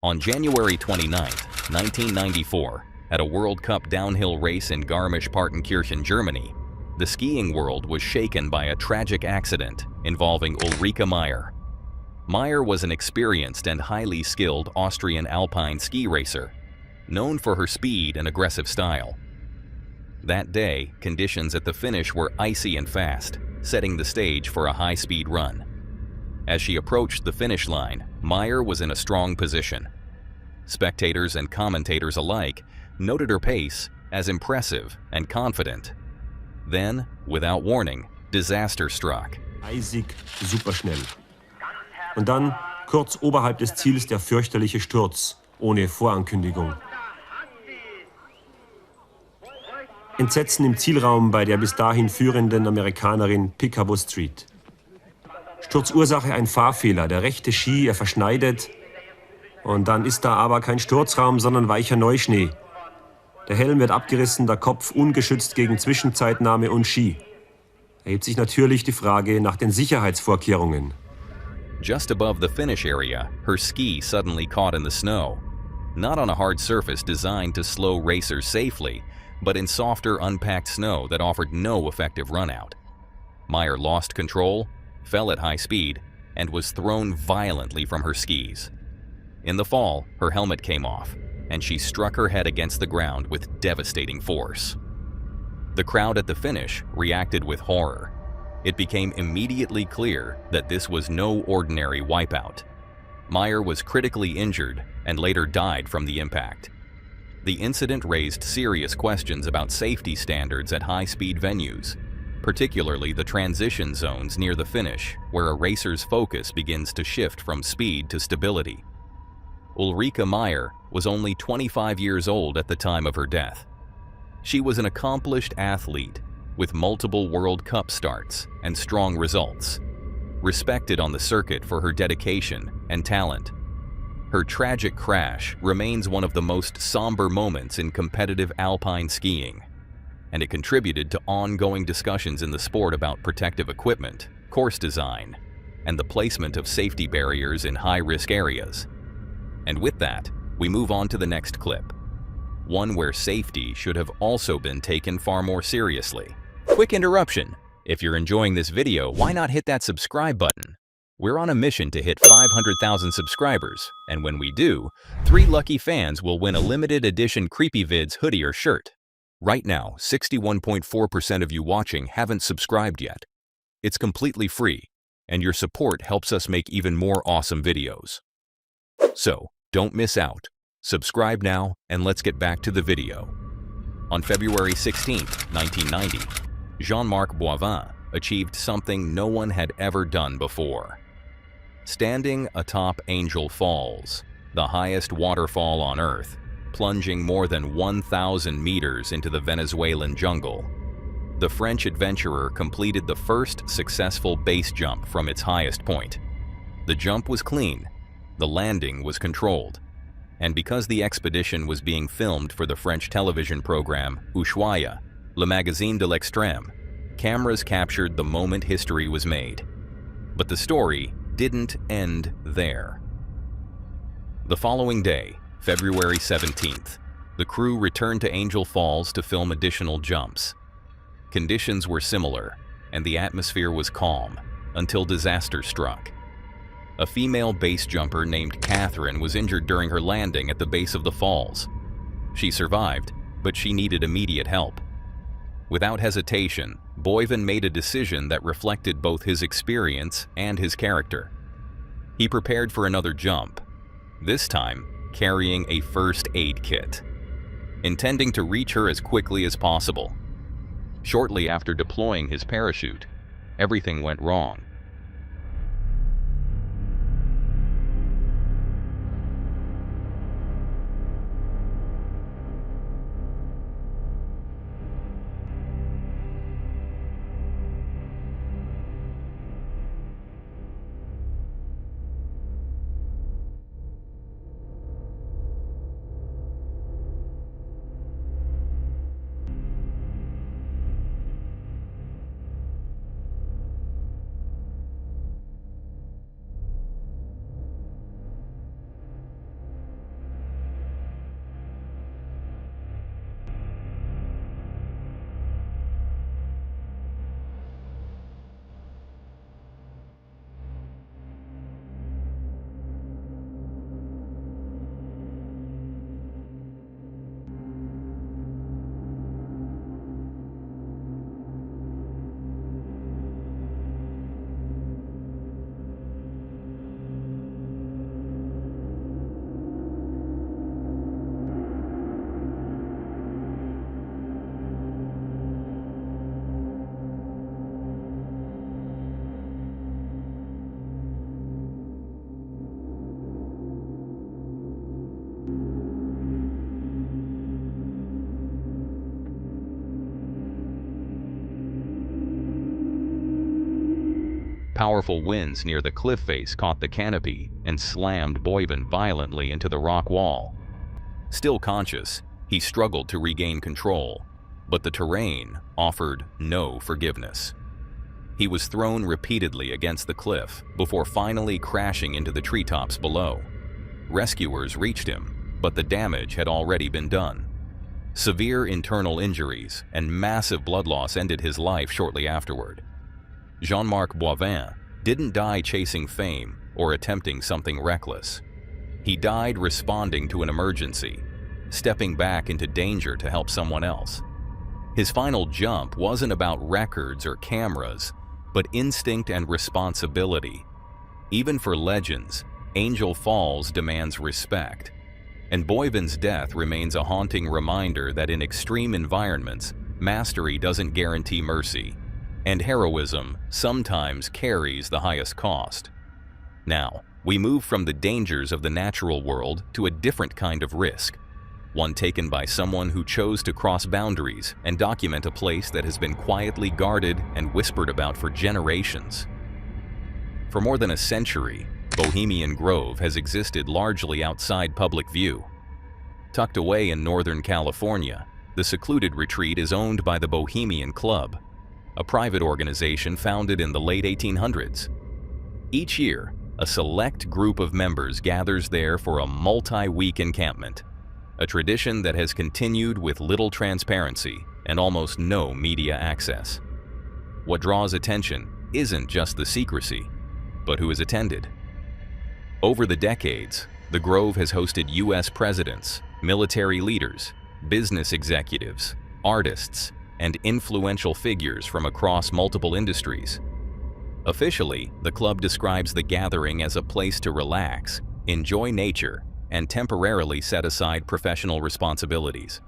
On January 29, 1994, at a World Cup downhill race in Garmisch-Partenkirchen, Germany, the skiing world was shaken by a tragic accident involving Ulrike Meier. Meier was an experienced and highly skilled Austrian alpine ski racer, known for her speed and aggressive style. That day, conditions at the finish were icy and fast, setting the stage for a high-speed run. As she approached the finish line, Meier was in a strong position. Spectators and commentators alike noted her pace as impressive and confident. Then, without warning, disaster struck. Eisig, superschnell. Und dann, kurz oberhalb des Ziels, der fürchterliche Sturz, ohne Vorankündigung. Entsetzen im Zielraum bei der bis dahin führenden Amerikanerin Picabo Street. Sturzursache ein Fahrfehler, der rechte Ski, er verschneidet. Und dann ist da aber kein Sturzraum, sondern weicher Neuschnee. Der Helm wird abgerissen, der Kopf ungeschützt gegen Zwischenzeitnahme und Ski. Erhebt sich natürlich die Frage nach den Sicherheitsvorkehrungen. Just above the finish area, her ski suddenly caught in the snow. Not on a hard surface designed to slow racers safely, but in softer, unpacked snow that offered no effective runout. Meier lost control, fell at high speed, and was thrown violently from her skis. In the fall, her helmet came off, and she struck her head against the ground with devastating force. The crowd at the finish reacted with horror. It became immediately clear that this was no ordinary wipeout. Meier was critically injured and later died from the impact. The incident raised serious questions about safety standards at high-speed venues, particularly the transition zones near the finish, where a racer's focus begins to shift from speed to stability. Ulrike Meier was only 25 years old at the time of her death. She was an accomplished athlete with multiple World Cup starts and strong results, respected on the circuit for her dedication and talent. Her tragic crash remains one of the most somber moments in competitive alpine skiing, and it contributed to ongoing discussions in the sport about protective equipment, course design, and the placement of safety barriers in high-risk areas. And with that, we move on to the next clip, one where safety should have also been taken far more seriously. Quick interruption. If you're enjoying this video, why not hit that subscribe button? We're on a mission to hit 500,000 subscribers, and when we do, 3 lucky fans will win a limited edition CreepyVids hoodie or shirt. Right now, 61.4% of you watching haven't subscribed yet. It's completely free, and your support helps us make even more awesome videos. So, don't miss out. Subscribe now, and let's get back to the video. On February 16, 1990, Jean-Marc Boivin achieved something no one had ever done before. Standing atop Angel Falls, the highest waterfall on Earth, plunging more than 1,000 meters into the Venezuelan jungle, the French adventurer completed the first successful base jump from its highest point. The jump was clean, the landing was controlled, and because the expedition was being filmed for the French television program Ushuaia, Le Magazine de l'Extrême, cameras captured the moment history was made. But the story didn't end there. The following day, February 17th, the crew returned to Angel Falls to film additional jumps. Conditions were similar, and the atmosphere was calm, until disaster struck. A female base jumper named Catherine was injured during her landing at the base of the falls. She survived, but she needed immediate help. Without hesitation, Boivin made a decision that reflected both his experience and his character. He prepared for another jump, this time carrying a first aid kit, intending to reach her as quickly as possible. Shortly after deploying his parachute, everything went wrong. Powerful winds near the cliff face caught the canopy and slammed Boyven violently into the rock wall. Still conscious, he struggled to regain control, but the terrain offered no forgiveness. He was thrown repeatedly against the cliff before finally crashing into the treetops below. Rescuers reached him, but the damage had already been done. Severe internal injuries and massive blood loss ended his life shortly afterward. Jean-Marc Boivin didn't die chasing fame or attempting something reckless. He died responding to an emergency, stepping back into danger to help someone else. His final jump wasn't about records or cameras, but instinct and responsibility. Even for legends, Angel Falls demands respect, and Boyven's death remains a haunting reminder that in extreme environments, mastery doesn't guarantee mercy, and heroism sometimes carries the highest cost. Now, we move from the dangers of the natural world to a different kind of risk, one taken by someone who chose to cross boundaries and document a place that has been quietly guarded and whispered about for generations. For more than a century, Bohemian Grove has existed largely outside public view. Tucked away in Northern California, the secluded retreat is owned by the Bohemian Club, a private organization founded in the late 1800s. Each year, a select group of members gathers there for a multi-week encampment, a tradition that has continued with little transparency and almost no media access. What draws attention isn't just the secrecy, but who is attended. Over the decades, the Grove has hosted U.S. presidents, military leaders, business executives, artists, and influential figures from across multiple industries. Officially, the club describes the gathering as a place to relax, enjoy nature, and temporarily set aside professional responsibilities.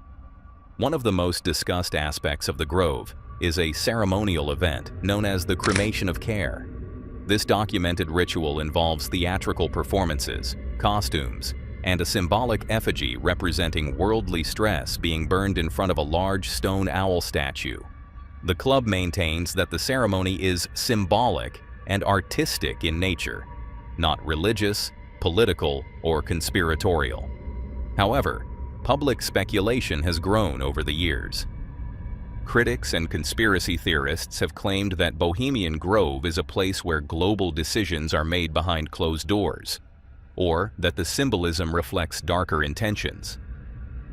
One of the most discussed aspects of the Grove is a ceremonial event known as the Cremation of Care. This documented ritual involves theatrical performances, costumes, and a symbolic effigy representing worldly stress being burned in front of a large stone owl statue. The club maintains that the ceremony is symbolic and artistic in nature, not religious, political, or conspiratorial. However, public speculation has grown over the years. Critics and conspiracy theorists have claimed that Bohemian Grove is a place where global decisions are made behind closed doors, or that the symbolism reflects darker intentions.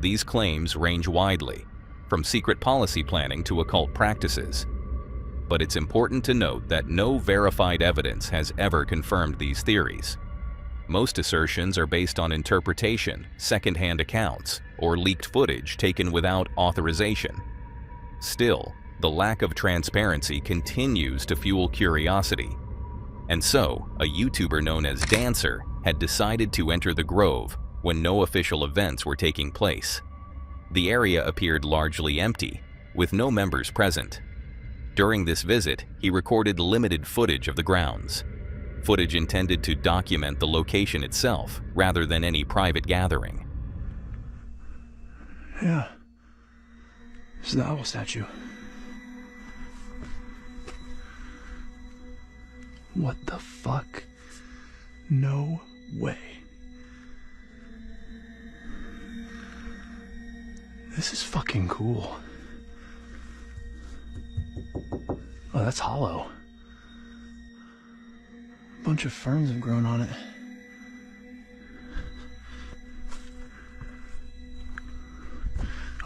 These claims range widely, from secret policy planning to occult practices. But it's important to note that no verified evidence has ever confirmed these theories. Most assertions are based on interpretation, secondhand accounts, or leaked footage taken without authorization. Still, the lack of transparency continues to fuel curiosity. And so, a YouTuber known as Dancer had decided to enter the Grove when no official events were taking place. The area appeared largely empty, with no members present. During this visit, he recorded limited footage of the grounds. Footage intended to document the location itself, rather than any private gathering. Yeah. This is the owl statue. What the fuck? No way. This is fucking cool. Oh, that's hollow. A bunch of ferns have grown on it.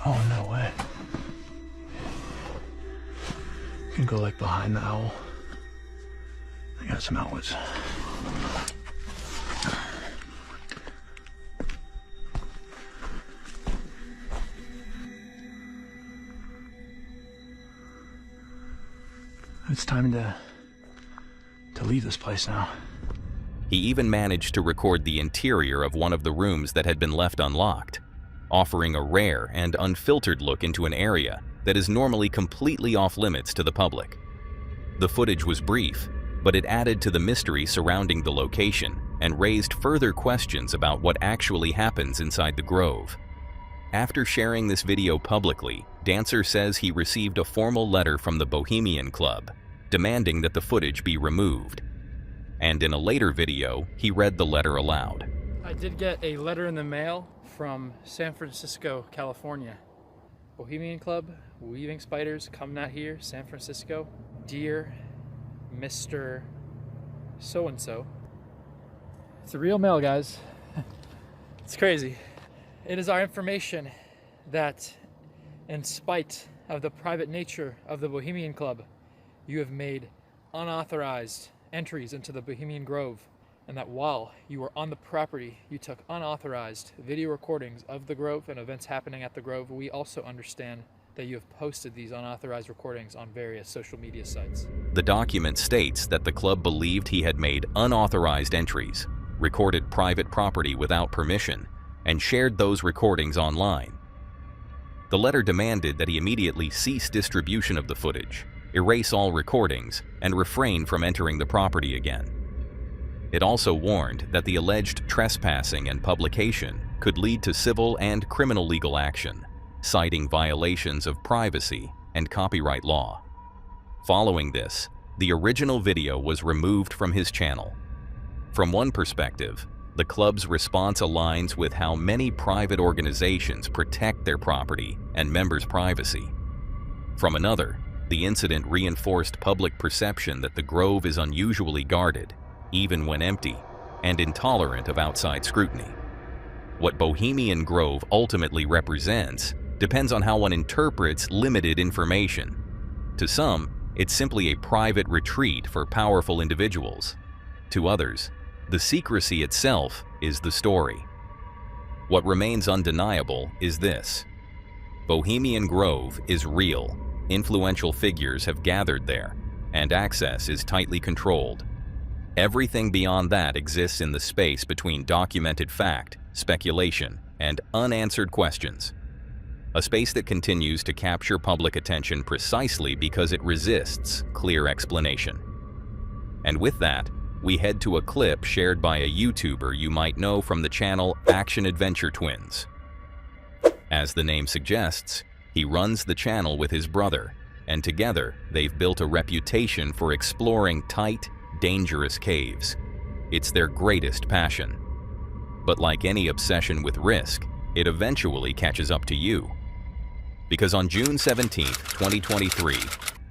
Oh, no way. You can go like behind the owl. I got some outlets. It's time to leave this place now. He even managed to record the interior of one of the rooms that had been left unlocked, offering a rare and unfiltered look into an area that is normally completely off-limits to the public. The footage was brief, but it added to the mystery surrounding the location and raised further questions about what actually happens inside the Grove. After sharing this video publicly, Dancer says he received a formal letter from the Bohemian Club, demanding that the footage be removed, and in a later video, he read the letter aloud. I did get a letter in the mail from San Francisco, California. Bohemian Club, Weaving Spiders, coming out here, San Francisco. Dear Mr. So-and-so. It's the real mail, guys. It's crazy. It is our information that, in spite of the private nature of the Bohemian Club, you have made unauthorized entries into the Bohemian Grove, and that while you were on the property, you took unauthorized video recordings of the Grove and events happening at the Grove. We also understand that you have posted these unauthorized recordings on various social media sites. The document states that the club believed he had made unauthorized entries, recorded private property without permission, and shared those recordings online. The letter demanded that he immediately cease distribution of the footage, erase all recordings, and refrain from entering the property again. It also warned that the alleged trespassing and publication could lead to civil and criminal legal action, citing violations of privacy and copyright law. Following this, the original video was removed from his channel. From one perspective, the club's response aligns with how many private organizations protect their property and members' privacy. From another, the incident reinforced public perception that the Grove is unusually guarded, even when empty, and intolerant of outside scrutiny. What Bohemian Grove ultimately represents depends on how one interprets limited information. To some, it's simply a private retreat for powerful individuals. To others, the secrecy itself is the story. What remains undeniable is this: Bohemian Grove is real, influential figures have gathered there, and access is tightly controlled. Everything beyond that exists in the space between documented fact, speculation, and unanswered questions. A space that continues to capture public attention precisely because it resists clear explanation. And with that, we head to a clip shared by a YouTuber you might know from the channel Action Adventure Twins. As the name suggests, he runs the channel with his brother, and together they've built a reputation for exploring tight, dangerous caves. It's their greatest passion. But like any obsession with risk, it eventually catches up to you. Because on June 17, 2023,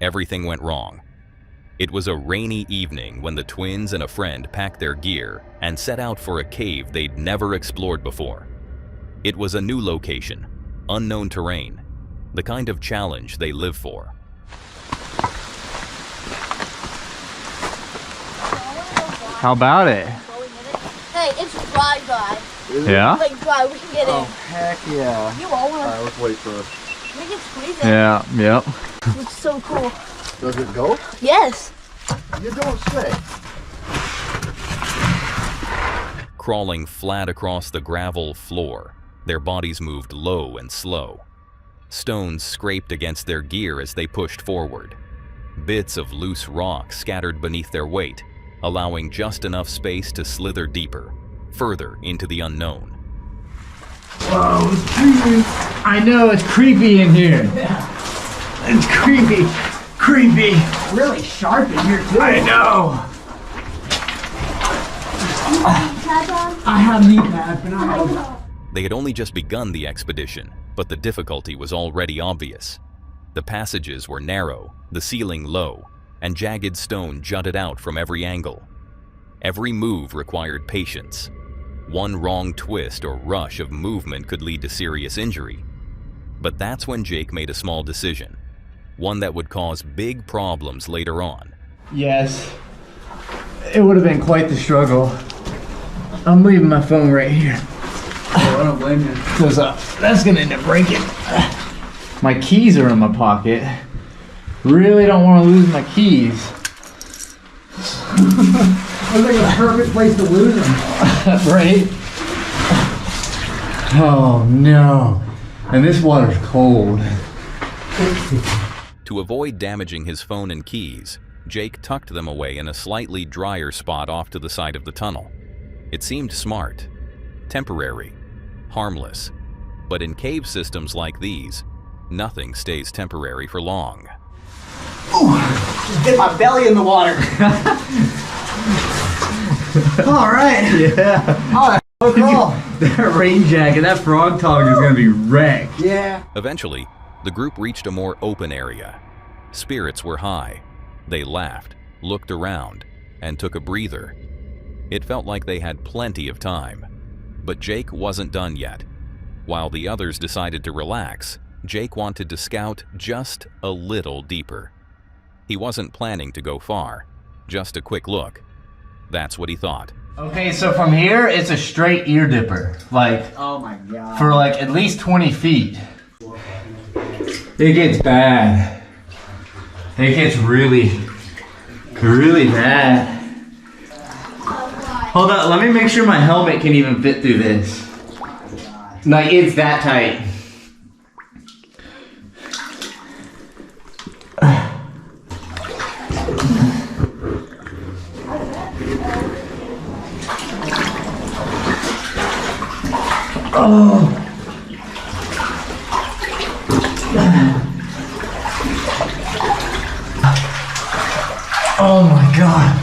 everything went wrong. It was a rainy evening when the twins and a friend packed their gear and set out for a cave they'd never explored before. It was a new location, unknown terrain, the kind of challenge they live for. How about it? Hey, it's dry, guy. Yeah? Like dry, we can get in. Oh, heck yeah. You all want Alright, let's wait first. We can squeeze it. Yeah, yep. It looks so cool. Does it go? Yes. You don't say. Crawling flat across the gravel floor, their bodies moved low and slow. Stones scraped against their gear as they pushed forward. Bits of loose rock scattered beneath their weight, allowing just enough space to slither deeper, further into the unknown. Whoa, dude. I know, it's creepy in here. It's creepy. Creepy. Really sharp in here too. I know. I have knee pads, but not. They had only just begun the expedition, but the difficulty was already obvious. The passages were narrow, the ceiling low, and jagged stone jutted out from every angle. Every move required patience. One wrong twist or rush of movement could lead to serious injury. But that's when Jake made a small decision, one that would cause big problems later on. Yes. It would have been quite the struggle. I'm leaving my phone right here. I don't blame you. Because that's going to end up breaking. My keys are in my pocket. Really don't want to lose my keys. Looks like a perfect place to lose them. Right? Oh no. And this water's cold. To avoid damaging his phone and keys, Jake tucked them away in a slightly drier spot off to the side of the tunnel. It seemed smart, temporary, harmless. But in cave systems like these, nothing stays temporary for long. Ooh, just get my belly in the water. All right. Yeah. Oh, cool. That rain jacket, that frog tongue is gonna be wrecked. Yeah. Eventually, the group reached a more open area. Spirits were high. They laughed, looked around, and took a breather. It felt like they had plenty of time. But Jake wasn't done yet. While the others decided to relax, Jake wanted to scout just a little deeper. He wasn't planning to go far, just a quick look. That's what he thought. Okay, so from here, it's a straight ear dipper. Like, Oh my god. for like at least 20 feet. It gets bad. It gets really, really bad. Hold on, let me make sure my helmet can even fit through this. Like, it's that tight. Oh my god.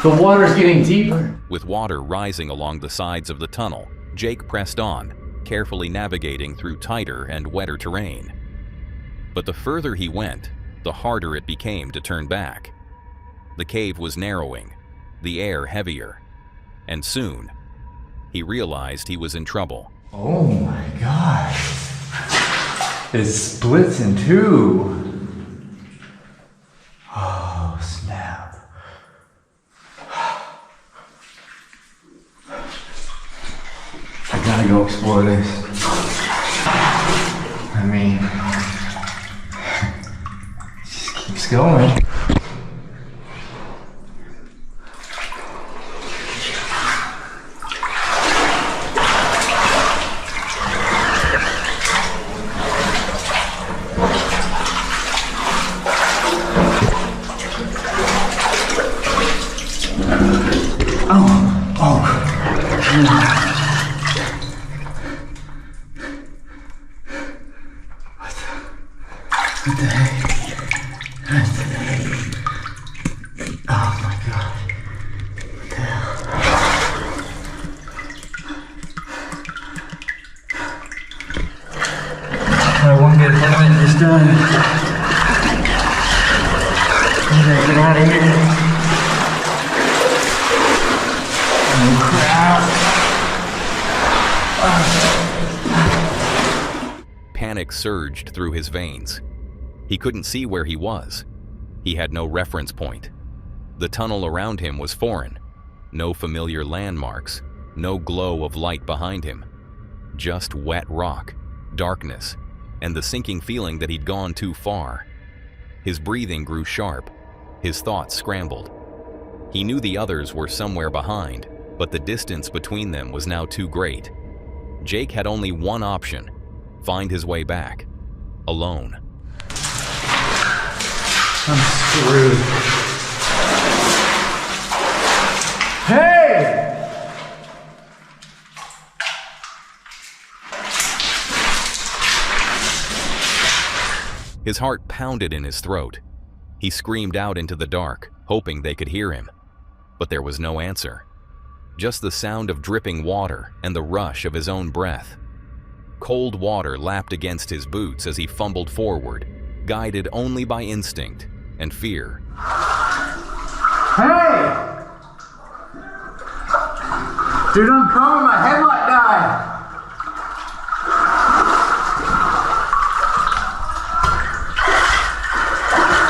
The water's getting deeper. With water rising along the sides of the tunnel, Jake pressed on, carefully navigating through tighter and wetter terrain. But the further he went, the harder it became to turn back. The cave was narrowing, the air heavier, and soon, he realized he was in trouble. Oh my god. It splits in two. Oh, snap. I gotta go explore this. I mean, it just keeps going. What the heck? Oh my god. What the hell? I want to get this done. I gotta get out of here. Oh crap. Panic surged through his veins. He couldn't see where he was. He had no reference point. The tunnel around him was foreign. No familiar landmarks, no glow of light behind him. Just wet rock, darkness, and the sinking feeling that he'd gone too far. His breathing grew sharp. His thoughts scrambled. He knew the others were somewhere behind, but the distance between them was now too great. Jake had only one option: find his way back, alone. I'm screwed. Hey! His heart pounded in his throat. He screamed out into the dark, hoping they could hear him. But there was no answer. Just the sound of dripping water and the rush of his own breath. Cold water lapped against his boots as he fumbled forward, guided only by instinct and fear. Hey! Dude, I'm coming, my headlight died!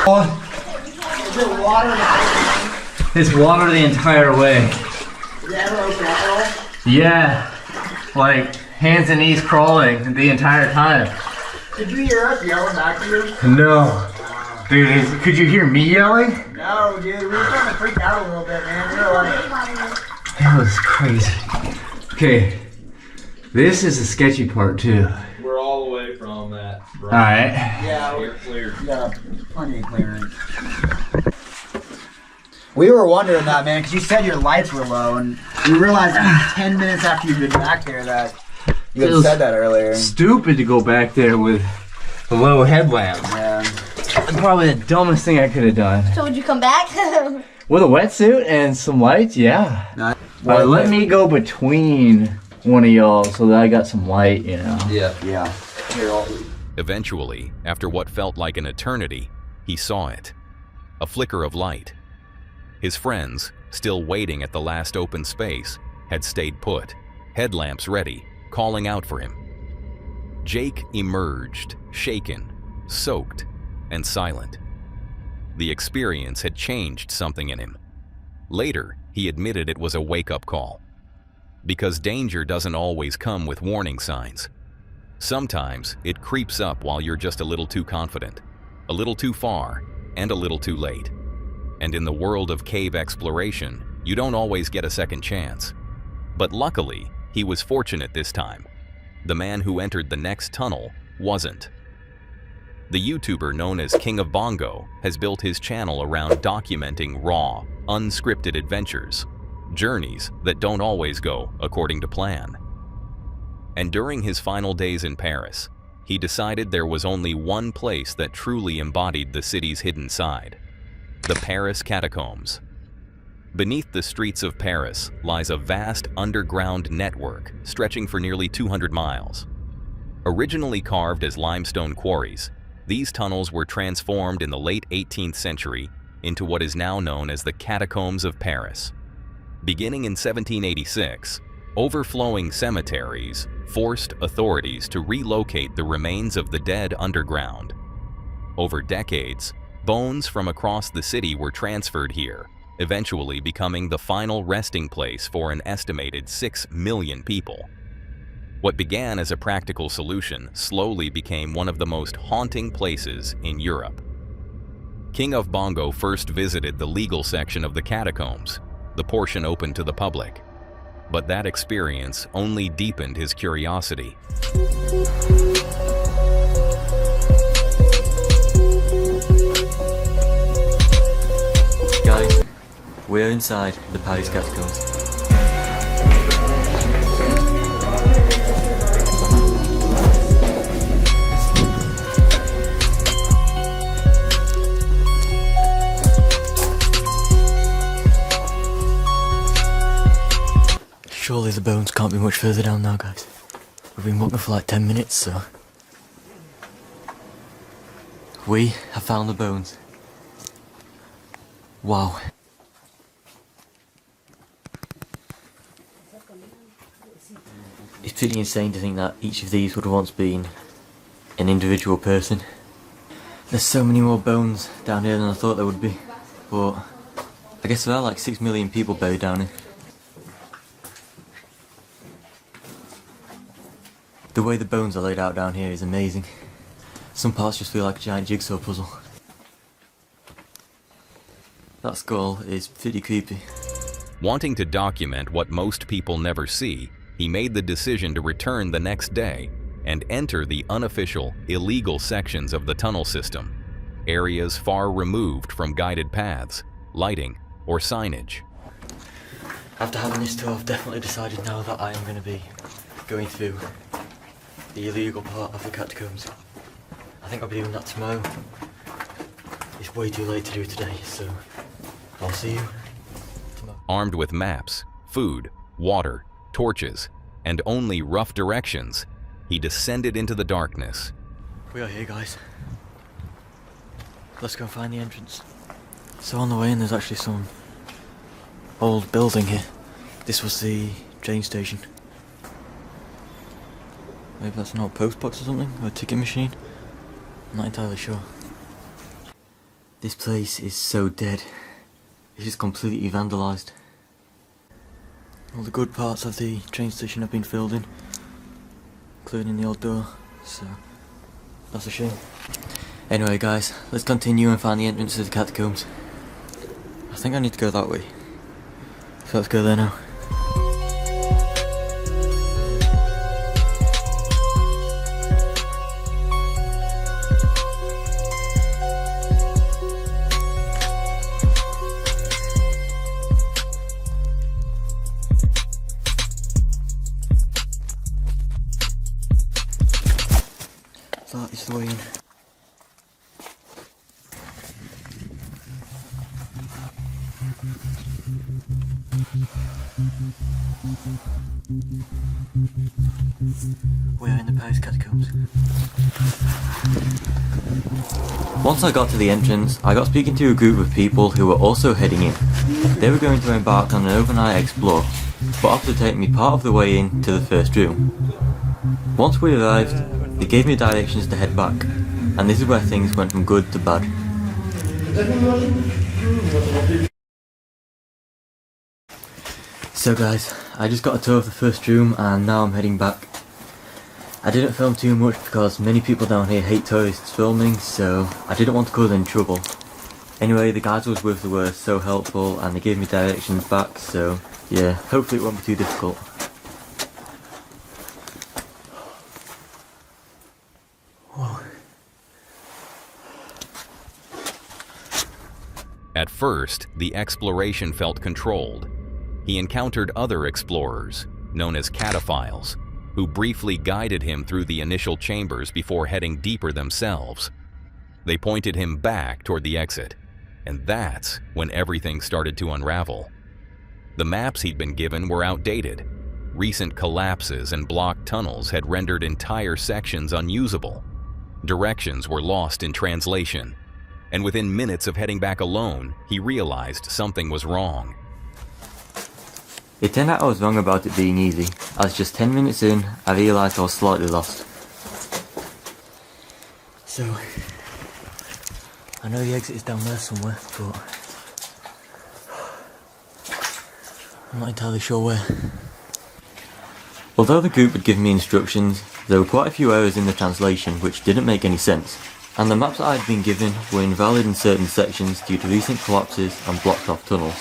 Is it water? It's water the entire way. Is that open up at all? Yeah, like hands and knees crawling the entire time. Did you hear us yelling back to you? No. Dude, could you hear me yelling? No, dude. We were starting to freak out a little bit, man. We were like, That was crazy. Okay, this is a sketchy part too. We're all the way from that. Right. Alright. yeah, We're clear. we got plenty of clearance. We were wondering that, man, because you said your lights were low, and we realized 10 minutes after you'd been back there that you had said that earlier. Stupid to go back there with a low headlamp. Yeah. Probably the dumbest thing I could have done. So would you come back? With a wetsuit and some lights, yeah. Well, let me go between one of y'all so that I got some light, you know. Yeah. Eventually, after what felt like an eternity, he saw it. A flicker of light. His friends, still waiting at the last open space, had stayed put, headlamps ready, calling out for him. Jake emerged, shaken, soaked, and silent. The experience had changed something in him. Later, he admitted it was a wake-up call. Because danger doesn't always come with warning signs. Sometimes it creeps up while you're just a little too confident, a little too far, and a little too late. And in the world of cave exploration, you don't always get a second chance. But luckily, he was fortunate this time. The man who entered the next tunnel wasn't. The YouTuber known as King of Bongo has built his channel around documenting raw, unscripted adventures, journeys that don't always go according to plan. And during his final days in Paris, he decided there was only one place that truly embodied the city's hidden side: the Paris catacombs. Beneath the streets of Paris lies a vast underground network stretching for nearly 200 miles. Originally carved as limestone quarries, these tunnels were transformed in the late 18th century into what is now known as the Catacombs of Paris. Beginning in 1786, overflowing cemeteries forced authorities to relocate the remains of the dead underground. Over decades, bones from across the city were transferred here, eventually becoming the final resting place for an estimated 6 million people. What began as a practical solution slowly became one of the most haunting places in Europe. King of Bongo first visited the legal section of the catacombs, the portion open to the public. But that experience only deepened his curiosity. Guys, we're inside the Paris catacombs. Surely the bones can't be much further down now, guys. We've been walking for like 10 minutes, so... We have found the bones. Wow. It's pretty insane to think that each of these would have once been an individual person. There's so many more bones down here than I thought there would be, but I guess there are like 6 million people buried down here. The way the bones are laid out down here is amazing. Some parts just feel like a giant jigsaw puzzle. That skull is pretty creepy. Wanting to document what most people never see, he made the decision to return the next day and enter the unofficial, illegal sections of the tunnel system, areas far removed from guided paths, lighting, or signage. After having this tour, I've definitely decided now that I am going to be going through the illegal part of the catacombs. I think I'll be doing that tomorrow. It's way too late to do it today, so I'll see you tomorrow. Armed with maps, food, water, torches, and only rough directions, he descended into the darkness. We are here, guys. Let's go and find the entrance. So on the way in, there's actually some old building here. This was the train station. Maybe that's an old post box or something, or a ticket machine. I'm not entirely sure. This place is so dead. It's just completely vandalised. All the good parts of the train station have been filled in, including the old door, so that's a shame. Anyway guys, let's continue and find the entrance to the catacombs. I think I need to go that way, so let's go there now. That is the way in. We're in the Paris catacombs. Once I got to the entrance, I got speaking to a group of people who were also heading in. They were going to embark on an overnight explore, but offered to take me part of the way in to the first room. Once we arrived, they gave me directions to head back, and this is where things went from good to bad. So guys, I just got a tour of the first room and now I'm heading back. I didn't film too much because many people down here hate tourists filming, so I didn't want to cause any trouble. Anyway, the guys I was with were so helpful and they gave me directions back, so yeah, hopefully it won't be too difficult. Whoa. At first, the exploration felt controlled. He encountered other explorers, known as cataphiles, who briefly guided him through the initial chambers before heading deeper themselves. They pointed him back toward the exit, and that's when everything started to unravel. The maps he'd been given were outdated. Recent collapses and blocked tunnels had rendered entire sections unusable. Directions were lost in translation, and within minutes of heading back alone, he realized something was wrong. It turned out I was wrong about it being easy, as just 10 minutes in, I realised I was slightly lost. So, I know the exit is down there somewhere, but I'm not entirely sure where. Although the group had given me instructions, there were quite a few errors in the translation which didn't make any sense, and the maps that I'd been given were invalid in certain sections due to recent collapses and blocked off tunnels.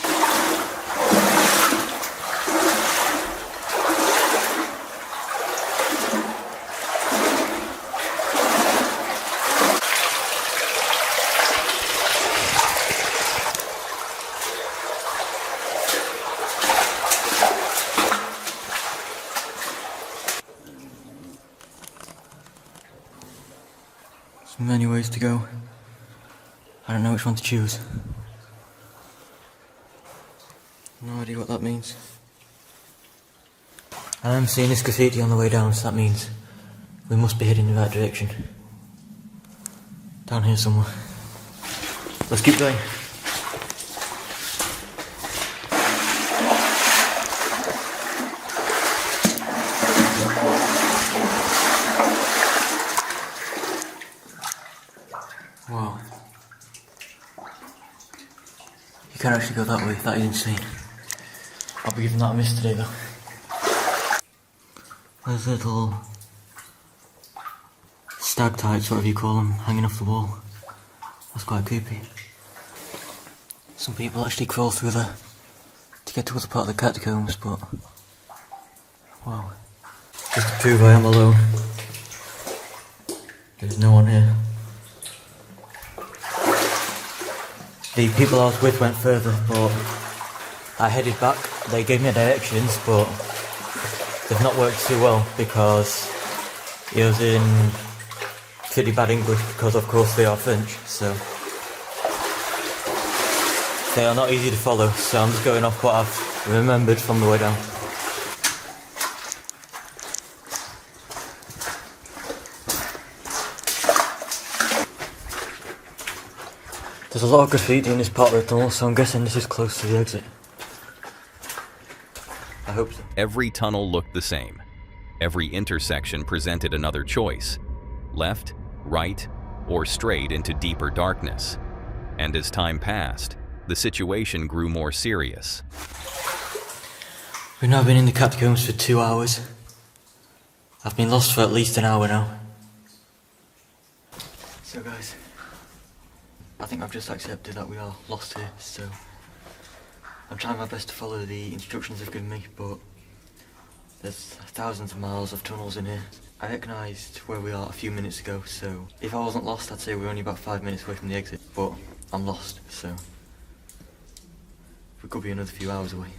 Many ways to go. I don't know which one to choose. No idea what that means. I am seeing this graffiti on the way down, so that means we must be heading in the right direction. Down here somewhere. Let's keep going. Wow. You can't actually go that way, that is insane. I'll be giving that a miss today though. There's little stalactites, whatever you call them, hanging off the wall. That's quite creepy. Some people actually crawl through there to get to other part of the catacombs, but wow. Just to prove I am alone, there's no one here. The people I was with went further, but I headed back. They gave me directions, but they've not worked too well because it was in pretty bad English because of course they are French, so they are not easy to follow, so I'm just going off what I've remembered from the way down. There's a lot of graffiti in this part of the tunnel, so I'm guessing this is close to the exit. I hope so. Every tunnel looked the same. Every intersection presented another choice: left, right, or straight into deeper darkness. And as time passed, the situation grew more serious. We've now been in the catacombs for 2 hours. I've been lost for at least an hour now. So guys, I think I've just accepted that we are lost here, so I'm trying my best to follow the instructions they've given me, but there's thousands of miles of tunnels in here. I recognised where we are a few minutes ago, so if I wasn't lost I'd say we're only about 5 minutes away from the exit, but I'm lost, so we could be another few hours away.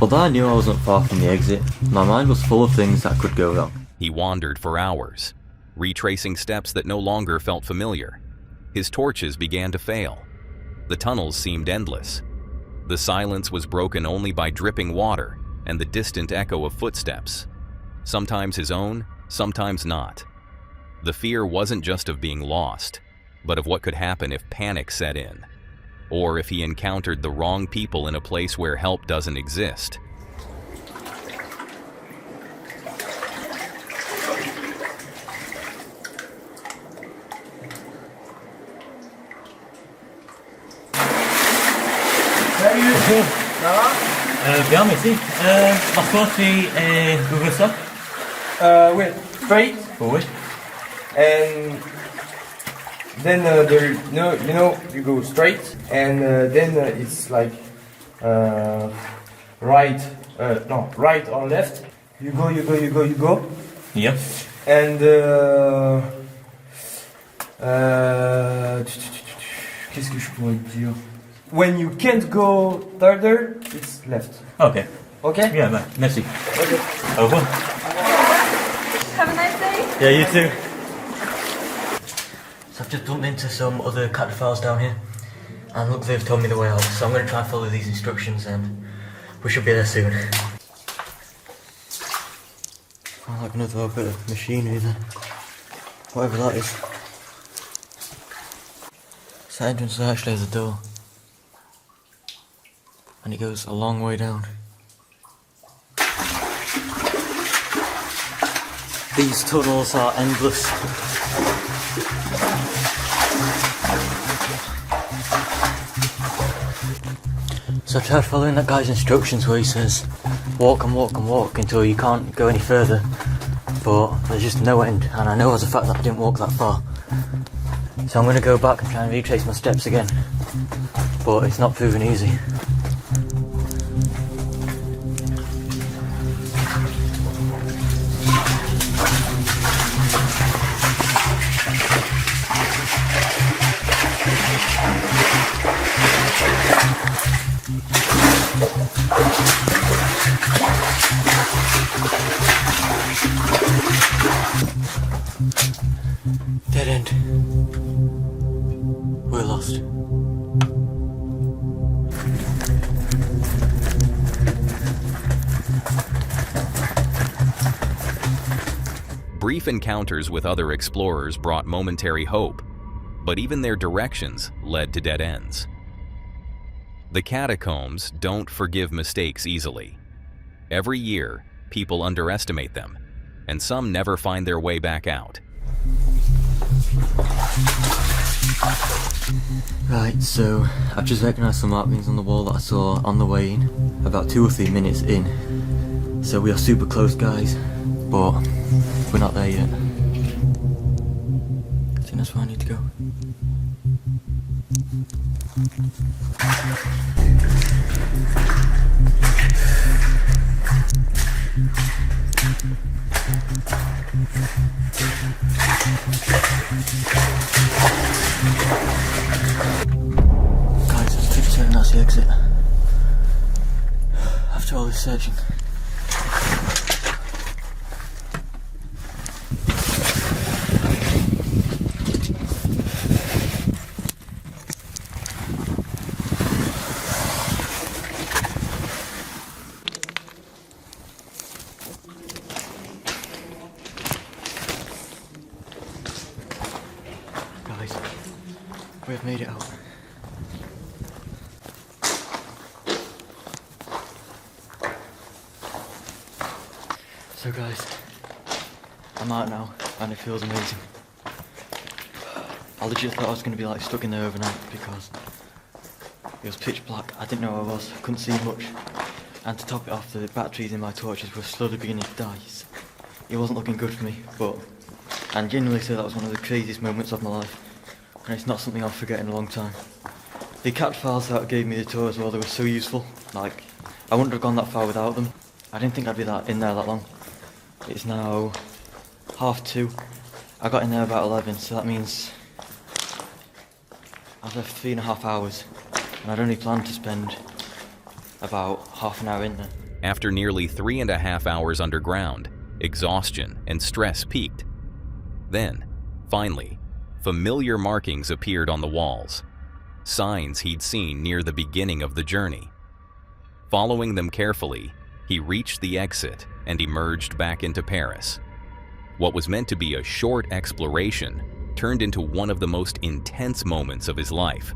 Although I knew I wasn't far from the exit, my mind was full of things that could go wrong. He wandered for hours, retracing steps that no longer felt familiar. His torches began to fail. The tunnels seemed endless. The silence was broken only by dripping water and the distant echo of footsteps. Sometimes his own, sometimes not. The fear wasn't just of being lost, but of what could happen if panic set in, or if he encountered the wrong people in a place where help doesn't exist. Salut. Ça va? Bien, merci. Par contre, tu ouvres ça? Wait, straight, Oui. and then you go straight, and then it's like right, right or left. You go. Yep. And qu'est-ce que je pourrais te dire? When you can't go further, it's left. Okay. Okay? Yeah, man. Merci. Okay. Au revoir. Have a nice day. Yeah, you too. So I've just bumped into some other captophiles down here, and look, they've told me the way out, so I'm going to try and follow these instructions and we should be there soon. Oh, like another bit of machinery there, whatever that is. This entrance actually has a door, and it goes a long way down. These tunnels are endless. So I tried following that guy's instructions where he says walk and walk and walk until you can't go any further, but there's just no end, and I know as a fact that I didn't walk that far. So I'm going to go back and try and retrace my steps again, but it's not proving easy. Dead end. We're lost. Brief encounters with other explorers brought momentary hope, but even their directions led to dead ends. The catacombs don't forgive mistakes easily. Every year, people underestimate them, and some never find their way back out. Right, so I've just recognised some markings on the wall that I saw on the way in, about 2 or 3 minutes in. So we are super close, guys, but we're not there yet. I think that's where I need to go. Guys, I'm pretty certain that's the exit. After all this searching. Guys, we have made it out. So guys, I'm out now and it feels amazing. I legit thought I was going to be like stuck in there overnight because it was pitch black. I didn't know where I was, I couldn't see much. And to top it off, the batteries in my torches were slowly beginning to die. It wasn't looking good for me, but I genuinely say that was one of the craziest moments of my life. And it's not something I'll forget in a long time. The cat files that gave me the tour as well, they were so useful. Like, I wouldn't have gone that far without them. I didn't think I'd be in there that long. It's now 2:30. I got in there about 11, so that means I've left 3.5 hours. and I'd only planned to spend about half an hour in there. After nearly 3.5 hours underground, exhaustion and stress peaked. Then, finally, familiar markings appeared on the walls, signs he'd seen near the beginning of the journey. Following them carefully, he reached the exit and emerged back into Paris. What was meant to be a short exploration turned into one of the most intense moments of his life.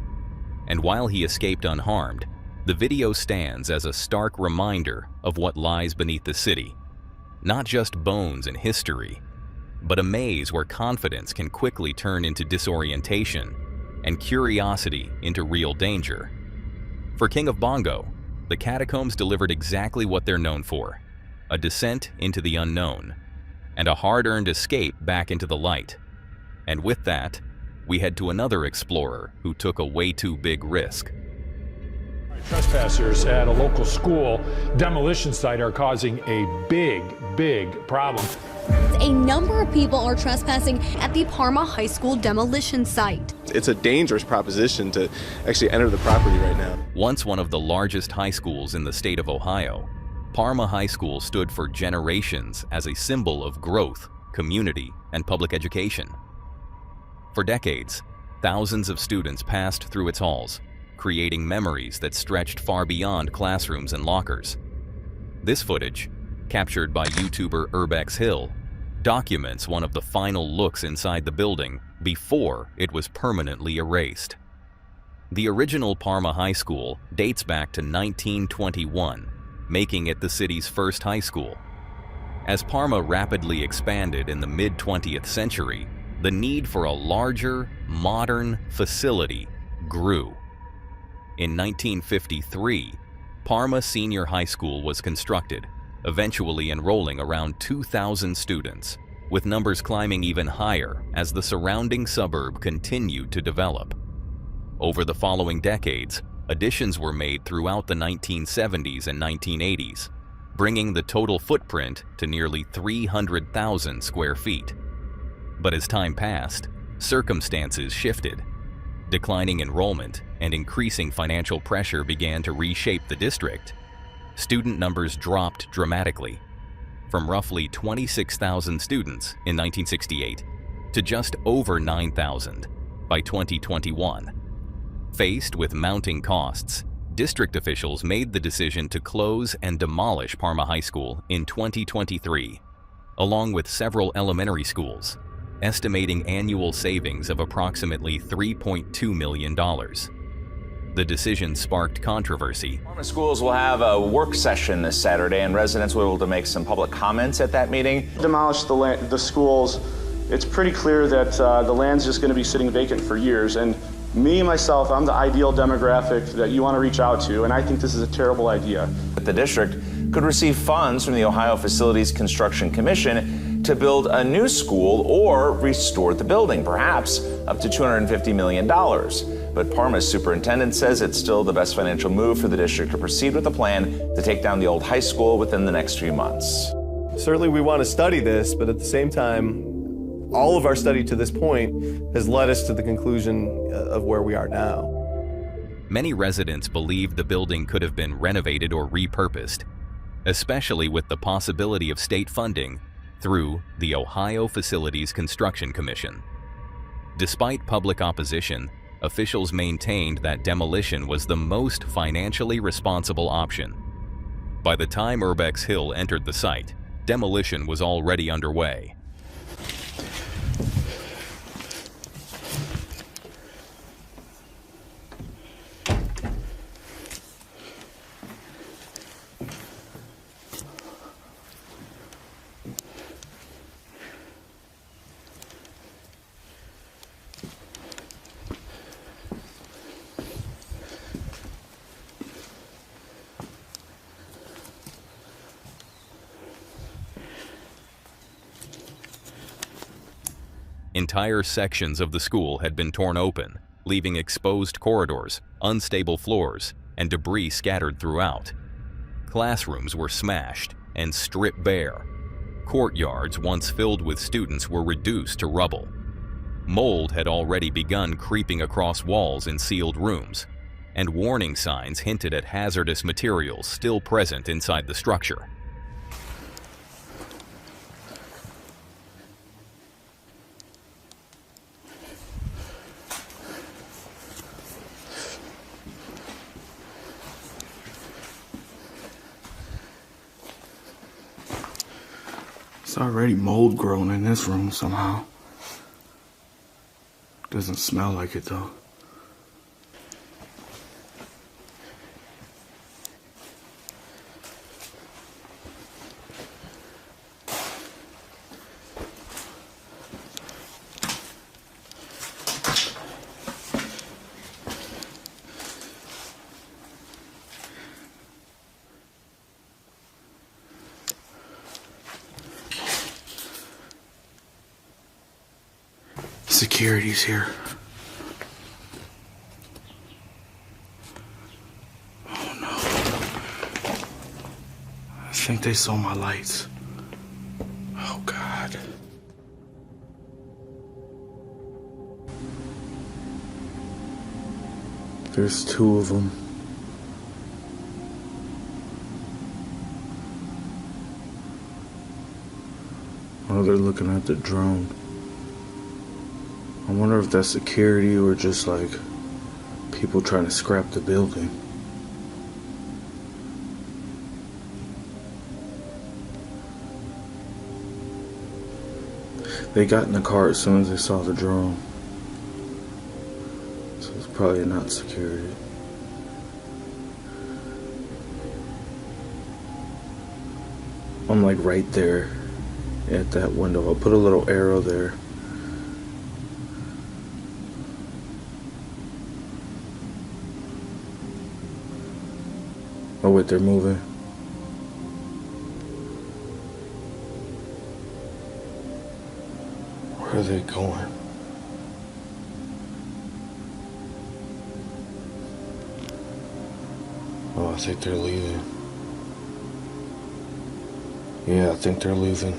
And while he escaped unharmed, the video stands as a stark reminder of what lies beneath the city. Not just bones and history, but a maze where confidence can quickly turn into disorientation and curiosity into real danger. For King of Bongo, the catacombs delivered exactly what they're known for: a descent into the unknown, and a hard-earned escape back into the light. And with that, we head to another explorer who took a way too big risk. Trespassers at a local school demolition site are causing a big problem. A number of people are trespassing at the Parma High School demolition site. It's a dangerous proposition to actually enter the property right now. Once one of the largest high schools in the state of Ohio, Parma High School stood for generations as a symbol of growth, community, and public education. For decades, thousands of students passed through its halls, creating memories that stretched far beyond classrooms and lockers. This footage, captured by YouTuber Urbex Hill, documents one of the final looks inside the building before it was permanently erased. The original Parma High School dates back to 1921, making it the city's first high school. As Parma rapidly expanded in the mid-20th century, the need for a larger, modern facility grew. In 1953, Parma Senior High School was constructed, eventually enrolling around 2,000 students, with numbers climbing even higher as the surrounding suburb continued to develop. Over the following decades, additions were made throughout the 1970s and 1980s, bringing the total footprint to nearly 300,000 square feet. But as time passed, circumstances shifted. Declining enrollment and increasing financial pressure began to reshape the district. Student numbers dropped dramatically, from roughly 26,000 students in 1968 to just over 9,000 by 2021. Faced with mounting costs, district officials made the decision to close and demolish Parma High School in 2023, along with several elementary schools, estimating annual savings of approximately $3.2 million. The decision sparked controversy. Parma schools will have a work session this Saturday, and residents will be able to make some public comments at that meeting. Demolish the schools. It's pretty clear that the land's just going to be sitting vacant for years. And me, myself, I'm the ideal demographic that you want to reach out to, and I think this is a terrible idea. The district could receive funds from the Ohio Facilities Construction Commission to build a new school or restore the building, perhaps up to $250 million. But Parma's superintendent says it's still the best financial move for the district to proceed with a plan to take down the old high school within the next few months. Certainly we want to study this, but at the same time, all of our study to this point has led us to the conclusion of where we are now. Many residents believed the building could have been renovated or repurposed, especially with the possibility of state funding through the Ohio Facilities Construction Commission. Despite public opposition, officials maintained that demolition was the most financially responsible option. By the time Urbex Hill entered the site, demolition was already underway. Entire sections of the school had been torn open, leaving exposed corridors, unstable floors, and debris scattered throughout. Classrooms were smashed and stripped bare. Courtyards once filled with students were reduced to rubble. Mold had already begun creeping across walls in sealed rooms, and warning signs hinted at hazardous materials still present inside the structure. It's already mold grown in this room somehow. Doesn't smell like it though. Security's here. Oh no. I think they saw my lights. Oh God. There's two of them. Oh, they're looking at the drone. I wonder if that's security or just like people trying to scrap the building. They got in the car as soon as they saw the drone. So it's probably not security. I'm like right there at that window. I'll put a little arrow there. Oh wait, they're moving. Where are they going? Oh, I think they're leaving. Yeah, I think they're leaving.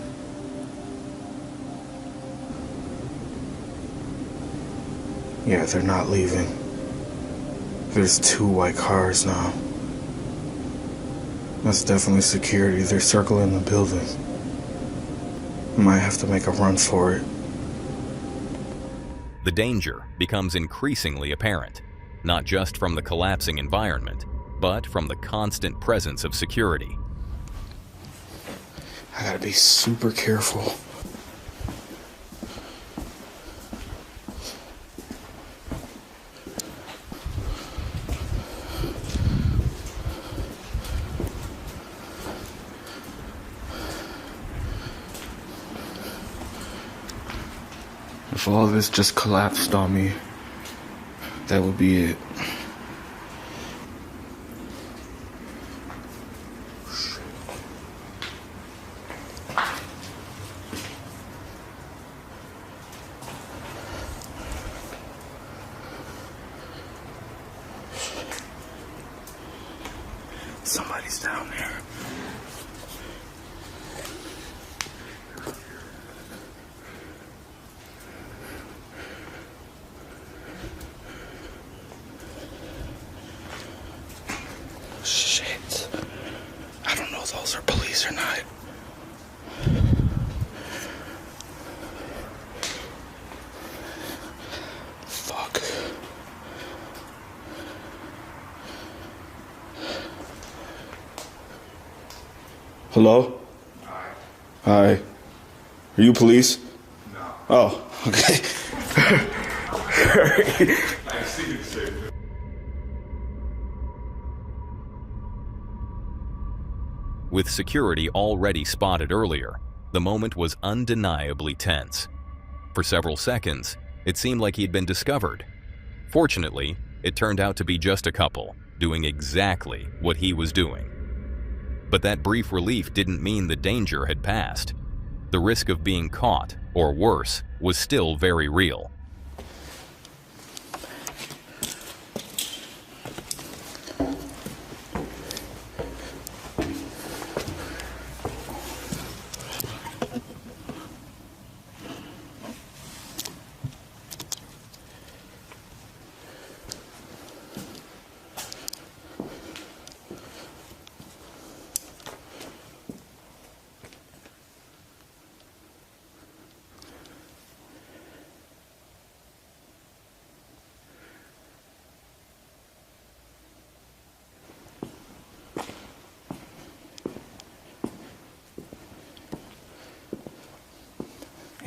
Yeah, they're not leaving. There's two white cars now. That's definitely security. They're circling the building. Might have to make a run for it. The danger becomes increasingly apparent, not just from the collapsing environment, but from the constant presence of security. I gotta be super careful. If all of this just collapsed on me, that would be it. Somebody's down there. Shit. I don't know if those are police or not. Fuck. Hello? Hi. Hi. Are you police? No. Oh, okay. I see you say that. With security already spotted earlier, the moment was undeniably tense. For several seconds, it seemed like he'd been discovered. Fortunately, it turned out to be just a couple, doing exactly what he was doing. But that brief relief didn't mean the danger had passed. The risk of being caught, or worse, was still very real.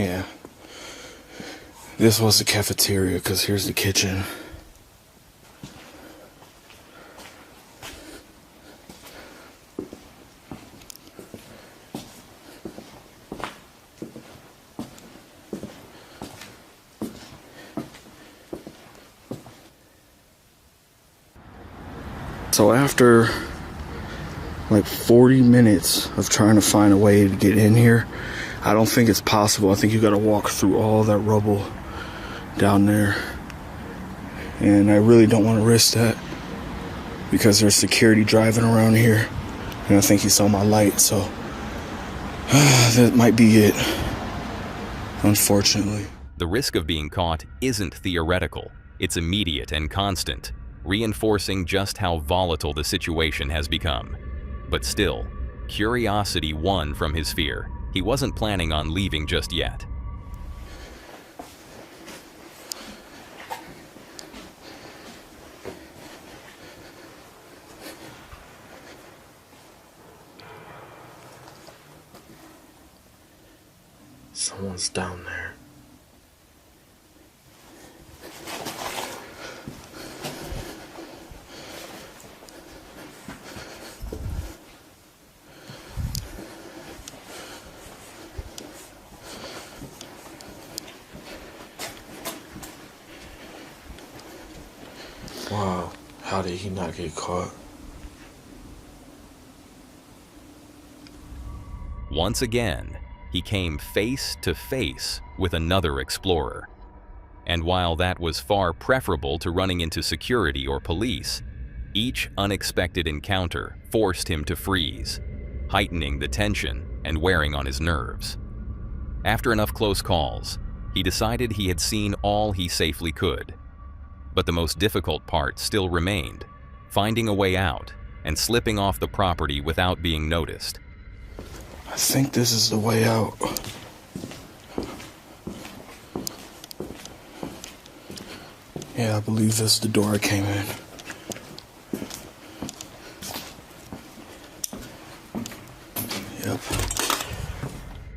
Yeah. This was the cafeteria, because here's the kitchen. So after like 40 minutes of trying to find a way to get in here, I don't think it's possible. I think you gotta walk through all that rubble down there. And I really don't want to risk that because there's security driving around here. And I think he saw my light, so that might be it, unfortunately. The risk of being caught isn't theoretical. It's immediate and constant, reinforcing just how volatile the situation has become. But still, curiosity won from his fear. He wasn't planning on leaving just yet. Someone's down there. Wow, how did he not get caught? Once again, he came face to face with another explorer. And while that was far preferable to running into security or police, each unexpected encounter forced him to freeze, heightening the tension and wearing on his nerves. After enough close calls, he decided he had seen all he safely could. But the most difficult part still remained, finding a way out and slipping off the property without being noticed. I think this is the way out. Yeah, I believe this is the door I came in. Yep.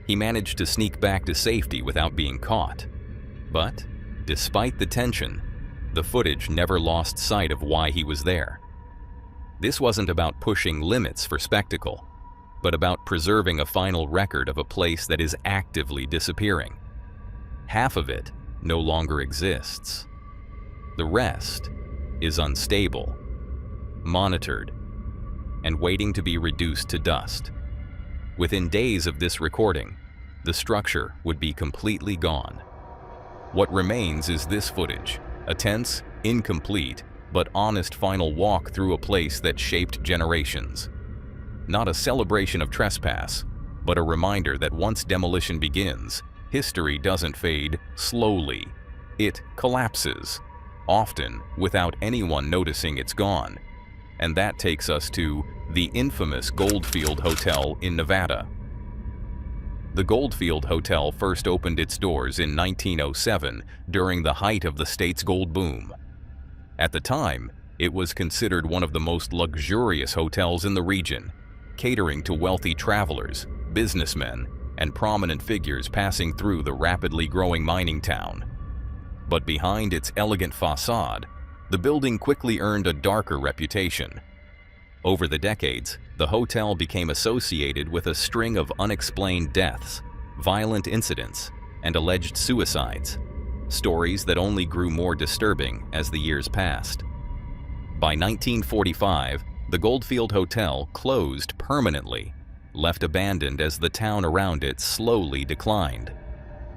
He managed to sneak back to safety without being caught. But, despite the tension, the footage never lost sight of why he was there. This wasn't about pushing limits for spectacle, but about preserving a final record of a place that is actively disappearing. Half of it no longer exists. The rest is unstable, monitored, and waiting to be reduced to dust. Within days of this recording, the structure would be completely gone. What remains is this footage, a tense, incomplete, but honest final walk through a place that shaped generations. Not a celebration of trespass, but a reminder that once demolition begins, history doesn't fade slowly. It collapses, often without anyone noticing it's gone. And that takes us to the infamous Goldfield Hotel in Nevada. The Goldfield Hotel first opened its doors in 1907 during the height of the state's gold boom. At the time, it was considered one of the most luxurious hotels in the region, catering to wealthy travelers, businessmen, and prominent figures passing through the rapidly growing mining town. But behind its elegant facade, the building quickly earned a darker reputation. Over the decades, the hotel became associated with a string of unexplained deaths, violent incidents, and alleged suicides, stories that only grew more disturbing as the years passed. By 1945, the Goldfield Hotel closed permanently, left abandoned as the town around it slowly declined.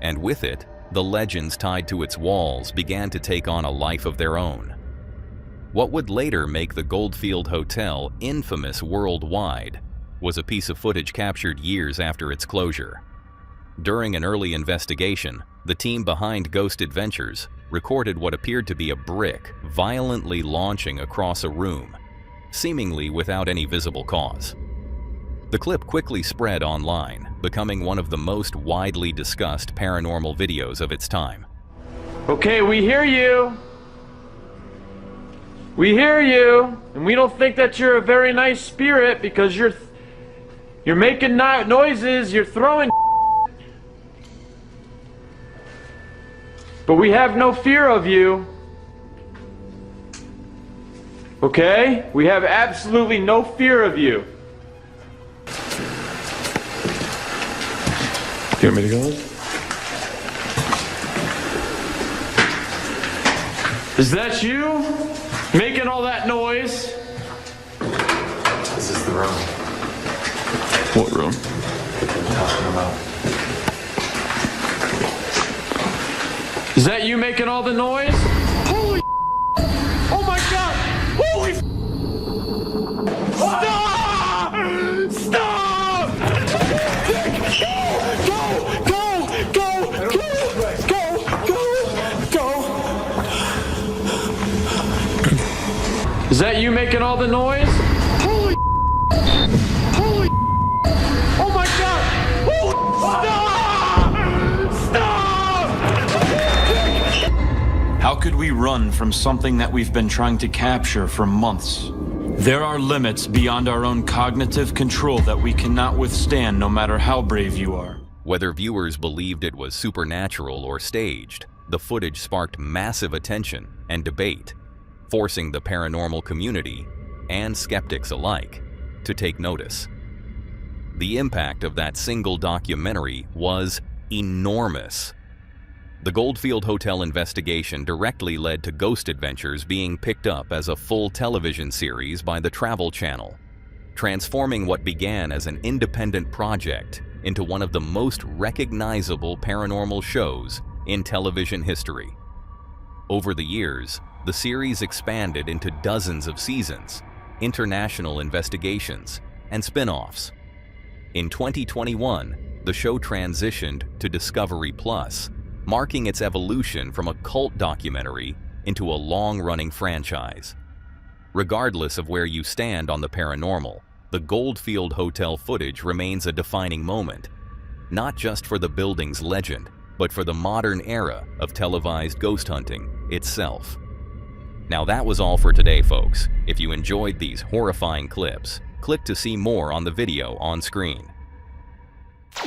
And with it, the legends tied to its walls began to take on a life of their own. What would later make the Goldfield Hotel infamous worldwide was a piece of footage captured years after its closure. During an early investigation, the team behind Ghost Adventures recorded what appeared to be a brick violently launching across a room, seemingly without any visible cause. The clip quickly spread online, becoming one of the most widely discussed paranormal videos of its time. Okay, we hear you. We hear you, and we don't think that you're a very nice spirit because you're making noises, you're throwing. But we have no fear of you. Okay? We have absolutely no fear of you. You want me to go? Is that you? Making all that noise? This is the room. What room? What are you talking about? Is that you making all the noise? Holy oh my god! Holy stop! Stop! Go! Is that you making all the noise? Holy holy oh my god! Holy stop! Stop! How could we run from something that we've been trying to capture for months? There are limits beyond our own cognitive control that we cannot withstand no matter how brave you are. Whether viewers believed it was supernatural or staged, the footage sparked massive attention and debate, forcing the paranormal community and skeptics alike to take notice. The impact of that single documentary was enormous. The Goldfield Hotel investigation directly led to Ghost Adventures being picked up as a full television series by the Travel Channel, transforming what began as an independent project into one of the most recognizable paranormal shows in television history. Over the years, the series expanded into dozens of seasons, international investigations, and spin-offs. In 2021, the show transitioned to Discovery Plus, marking its evolution from a cult documentary into a long-running franchise. Regardless of where you stand on the paranormal, the Goldfield Hotel footage remains a defining moment, not just for the building's legend, but for the modern era of televised ghost hunting itself. Now that was all for today, folks. If you enjoyed these horrifying clips, click to see more on the video on screen.